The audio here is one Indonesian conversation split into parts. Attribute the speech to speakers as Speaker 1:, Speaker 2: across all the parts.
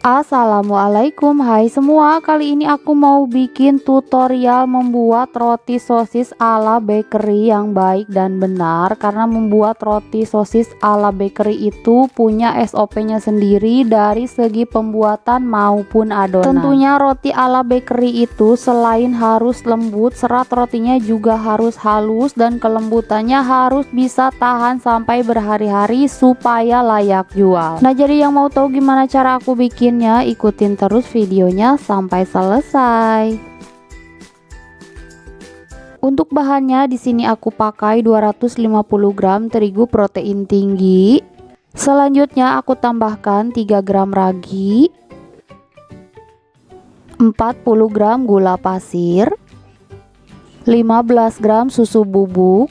Speaker 1: Assalamualaikum, hai semua. Kali ini aku mau bikin tutorial membuat roti sosis ala bakery yang baik dan benar. Karena membuat roti sosis ala bakery itu punya SOP-nya sendiri dari segi pembuatan maupun adonan. Tentunya roti ala bakery itu selain harus lembut, serat rotinya juga harus halus dan kelembutannya harus bisa tahan sampai berhari-hari supaya layak jual. Nah, jadi yang mau tahu gimana cara aku bikin, ikutin terus videonya sampai selesai. Untuk bahannya di sini aku pakai 250 gram terigu protein tinggi. Selanjutnya aku tambahkan 3 gram ragi, 40 gram gula pasir, 15 gram susu bubuk,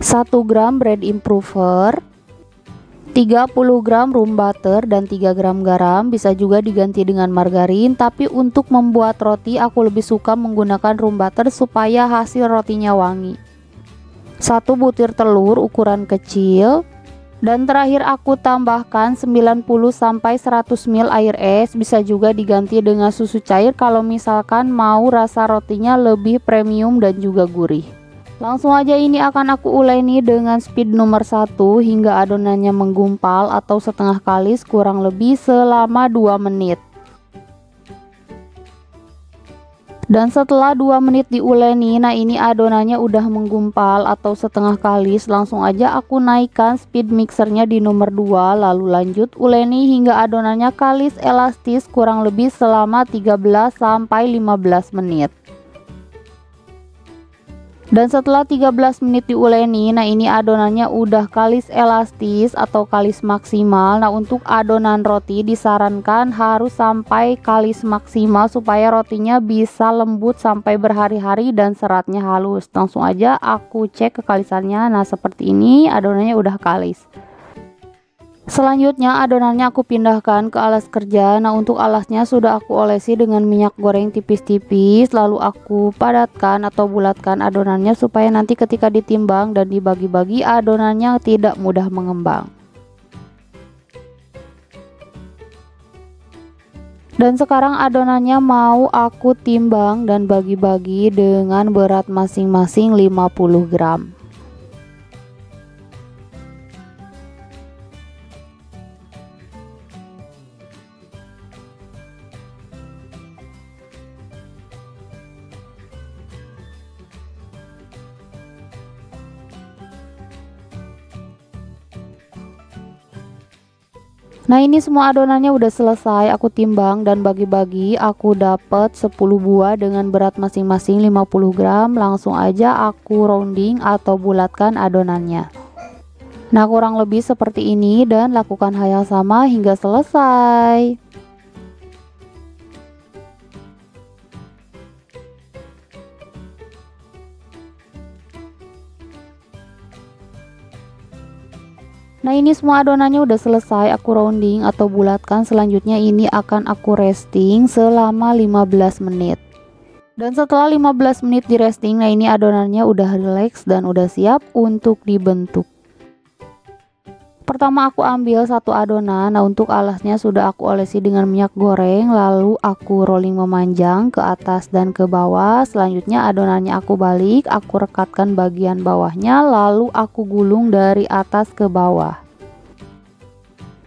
Speaker 1: 1 gram bread improver, 30 gram room butter dan 3 gram garam. Bisa juga diganti dengan margarin, tapi untuk membuat roti aku lebih suka menggunakan room butter supaya hasil rotinya wangi. 1 butir telur ukuran kecil, dan terakhir aku tambahkan 90-100 ml air es. Bisa juga diganti dengan susu cair kalau misalkan mau rasa rotinya lebih premium dan juga gurih. Langsung aja ini akan aku uleni dengan speed nomor 1 hingga adonannya menggumpal atau setengah kalis kurang lebih selama 2 menit. Dan setelah 2 menit diuleni, nah ini adonannya udah menggumpal atau setengah kalis. Langsung aja aku naikkan speed mixernya di nomor 2, lalu lanjut uleni hingga adonannya kalis elastis kurang lebih selama 13-15 menit. Dan setelah 13 menit diuleni, nah ini adonannya udah kalis elastis atau kalis maksimal. Nah, untuk adonan roti disarankan harus sampai kalis maksimal supaya rotinya bisa lembut sampai berhari-hari dan seratnya halus. Langsung aja aku cek kekalisannya. Nah, seperti ini adonannya udah kalis. Selanjutnya adonannya aku pindahkan ke alas kerja. Nah, untuk alasnya sudah aku olesi dengan minyak goreng tipis-tipis, lalu aku padatkan atau bulatkan adonannya supaya nanti ketika ditimbang dan dibagi-bagi adonannya tidak mudah mengembang. Dan sekarang adonannya mau aku timbang dan bagi-bagi dengan berat masing-masing 50 gram. Nah, ini semua adonannya udah selesai aku timbang dan bagi-bagi. Aku dapat 10 buah dengan berat masing-masing 50 gram. Langsung aja aku rounding atau bulatkan adonannya. Nah, kurang lebih seperti ini dan lakukan hal yang sama hingga selesai. Nah, ini semua adonannya udah selesai aku rounding atau bulatkan. Selanjutnya ini akan aku resting selama 15 menit. Dan setelah 15 menit di resting, nah ini adonannya udah relax dan udah siap untuk dibentuk. Pertama aku ambil satu adonan. Nah, untuk alasnya sudah aku olesi dengan minyak goreng, lalu aku rolling memanjang ke atas dan ke bawah. Selanjutnya adonannya aku balik, aku rekatkan bagian bawahnya, lalu aku gulung dari atas ke bawah.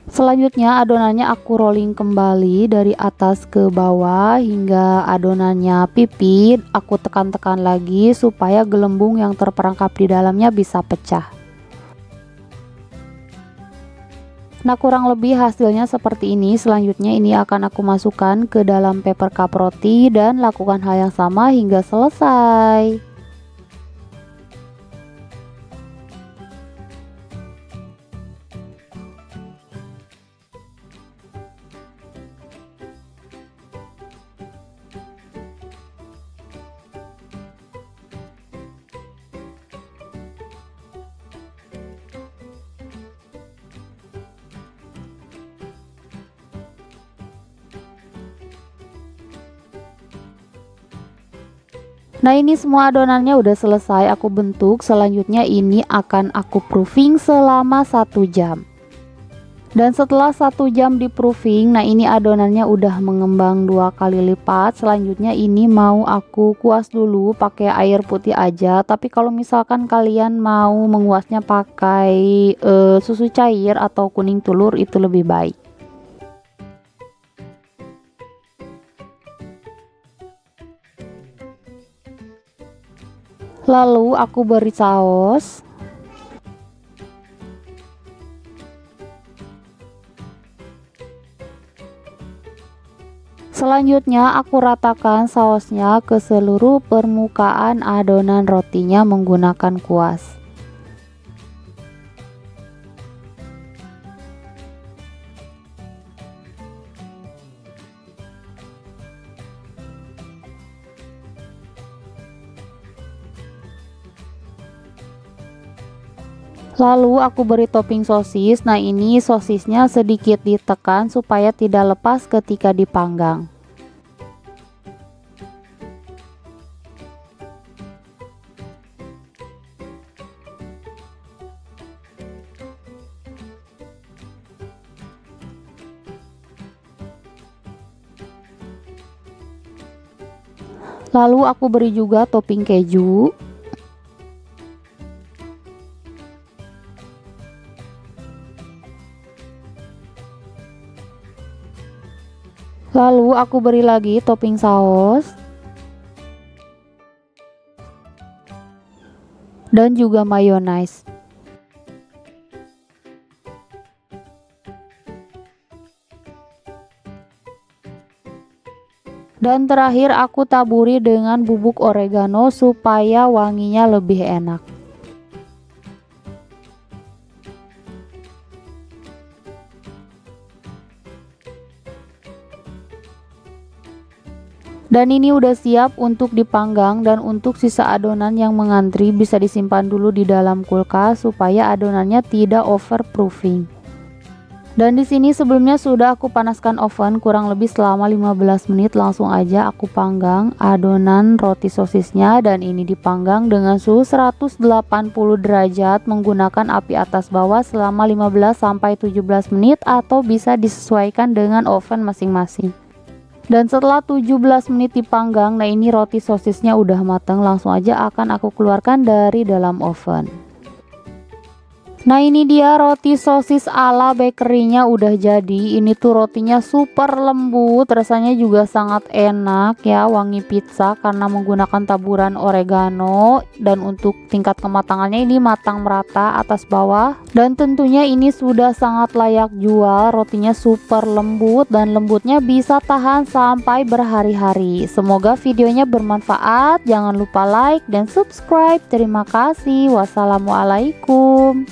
Speaker 1: Selanjutnya adonannya aku rolling kembali dari atas ke bawah hingga adonannya pipit. Aku tekan-tekan lagi supaya gelembung yang terperangkap di dalamnya bisa pecah. Nah, kurang lebih hasilnya seperti ini. Selanjutnya ini akan aku masukkan ke dalam paper cup roti dan lakukan hal yang sama hingga selesai. Nah, ini semua adonannya udah selesai aku bentuk. Selanjutnya ini akan aku proofing selama 1 jam. Dan setelah 1 jam di proofing, nah ini adonannya udah mengembang 2 kali lipat. Selanjutnya ini mau aku kuas dulu pakai air putih aja. Tapi kalau misalkan kalian mau menguasnya pakai susu cair atau kuning telur, itu lebih baik. Lalu aku beri saus. Selanjutnya aku ratakan sausnya ke seluruh permukaan adonan rotinya menggunakan kuas. Lalu aku beri topping sosis. Nah ini sosisnya sedikit ditekan supaya tidak lepas ketika dipanggang. Lalu aku beri juga topping keju. Lalu aku beri lagi topping saus. Dan juga mayonaise. Dan terakhir aku taburi dengan bubuk oregano supaya wanginya lebih enak. Dan ini udah siap untuk dipanggang, dan untuk sisa adonan yang mengantri bisa disimpan dulu di dalam kulkas supaya adonannya tidak overproofing. Dan di sini sebelumnya sudah aku panaskan oven kurang lebih selama 15 menit. Langsung aja aku panggang adonan roti sosisnya, dan ini dipanggang dengan suhu 180 derajat menggunakan api atas bawah selama 15 sampai 17 menit atau bisa disesuaikan dengan oven masing-masing. Dan setelah 17 menit dipanggang, nah ini roti sosisnya udah matang. Langsung aja akan aku keluarkan dari dalam oven. Nah ini dia roti sosis ala bakerynya udah jadi. Ini tuh rotinya super lembut, rasanya juga sangat enak ya, wangi pizza karena menggunakan taburan oregano. Dan untuk tingkat kematangannya ini matang merata atas bawah. Dan tentunya ini sudah sangat layak jual, rotinya super lembut dan lembutnya bisa tahan sampai berhari-hari. Semoga videonya bermanfaat, jangan lupa like dan subscribe. Terima kasih, wassalamualaikum.